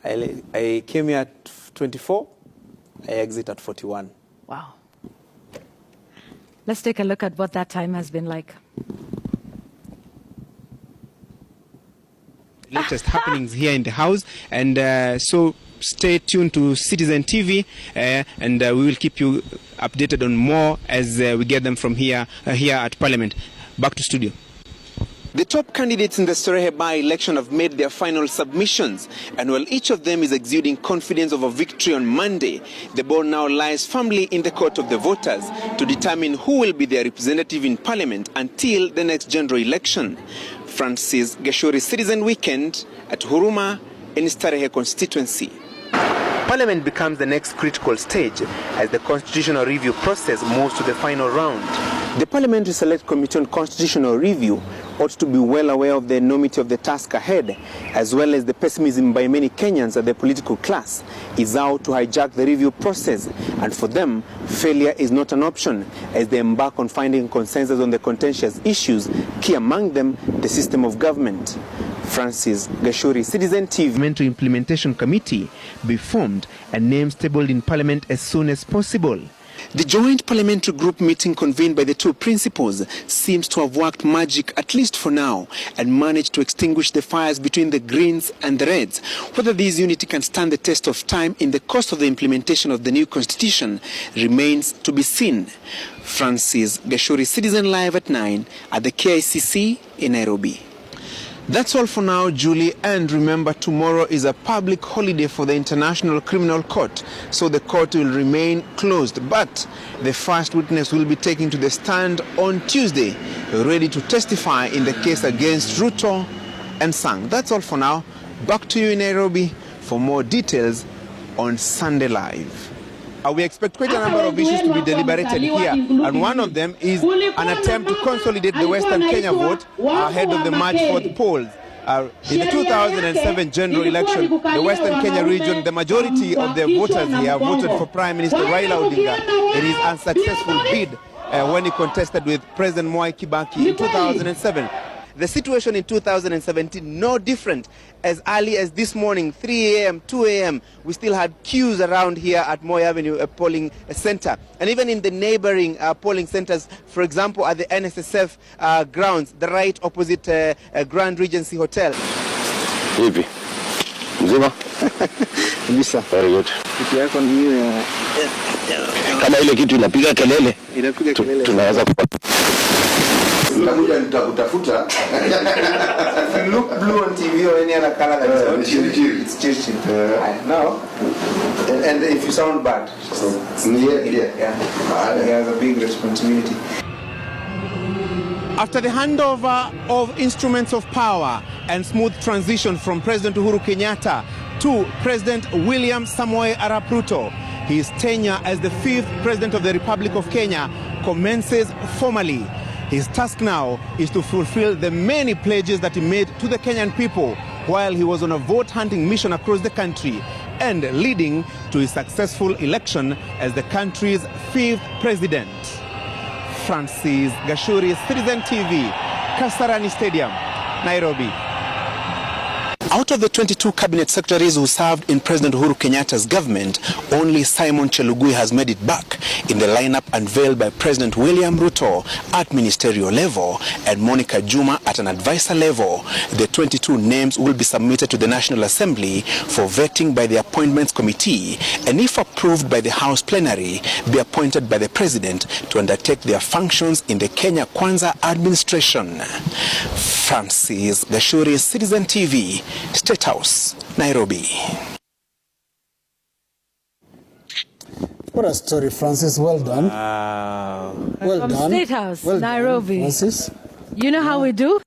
I came here at 24. I exit at 41. Wow. Let's take a look at what that time has been like. Latest happenings here in the house, and so stay tuned to Citizen TV, and we will keep you updated on more as we get them from here at Parliament. Back to studio. The top candidates in the Sorehe by-election have made their final submissions, and while each of them is exuding confidence of a victory on Monday, the ball now lies firmly in the court of the voters to determine who will be their representative in Parliament until the next general election. Francis Gachuri Citizen Weekend at Huruma in Starehe constituency. Parliament becomes the next critical stage as the constitutional review process moves to the final round. The Parliamentary Select Committee on Constitutional Review ought to be well aware of the enormity of the task ahead, as well as the pessimism by many Kenyans that the political class is out to hijack the review process, and for them, failure is not an option as they embark on finding consensus on the contentious issues, key among them the system of government. Francis Gachuri, Citizen TV. Parliamentary Implementation Committee be formed and names tabled in Parliament as soon as possible. The joint parliamentary group meeting convened by the two principals seems to have worked magic, at least for now, and managed to extinguish the fires between the Greens and the Reds. Whether this unity can stand the test of time in the course of the implementation of the new constitution remains to be seen. Francis Gachuri, Citizen Live at 9 at the KICC in Nairobi. That's all for now, Julie, and remember, tomorrow is a public holiday for the International Criminal Court, so the court will remain closed. But the first witness will be taken to the stand on Tuesday, ready to testify in the case against Ruto and Sang. That's all for now. Back to you in Nairobi for more details on Sunday Live. We expect quite a number of issues to be deliberated here, and one of them is an attempt to consolidate the Western Kenya vote ahead of the March 4th polls. In the 2007 general election, the Western Kenya region, the majority of the voters here voted for Prime Minister Raila Odinga in his unsuccessful bid when he contested with President Mwai Kibaki in 2007. The situation in 2017, no different. As early as this morning, 3 a.m., 2 a.m., we still had queues around here at Moi Avenue, a polling center. And even in the neighboring polling centers, for example, at the NSSF grounds, the right opposite Grand Regency Hotel. Hivi. Mzima? Bisa. Very good. Kitu yako ni kama ile kitu inapiga kelele. Inapiga kelele. Tunaweza Utakuja nitakutafuta. If you look blue on TV or any other color that is it's Churchill. Now, and if you sound bad, he has a big responsibility. After the handover of instruments of power and smooth transition from President Uhuru Kenyatta to President William Samoei Arap Ruto, his tenure as the 5th President of the Republic of Kenya commences formally. His task now is to fulfill the many pledges that he made to the Kenyan people while he was on a vote-hunting mission across the country, and leading to his successful election as the country's 5th president. Francis Gachuri, Citizen TV, Kasarani Stadium, Nairobi. Out of the 22 cabinet secretaries who served in President Uhuru Kenyatta's government, only Simon Chelugui has made it back in the lineup unveiled by President William Ruto at ministerial level and Monica Juma at an advisor level. The 22 names will be submitted to the National Assembly for vetting by the Appointments Committee, and if approved by the House plenary, be appointed by the President to undertake their functions in the Kenya Kwanza administration. Francis Gachuri, Citizen TV, State House, Nairobi. What a story, Francis. Well done. Wow. Well From done. State House, well Nairobi. Done, Francis. You know how we do?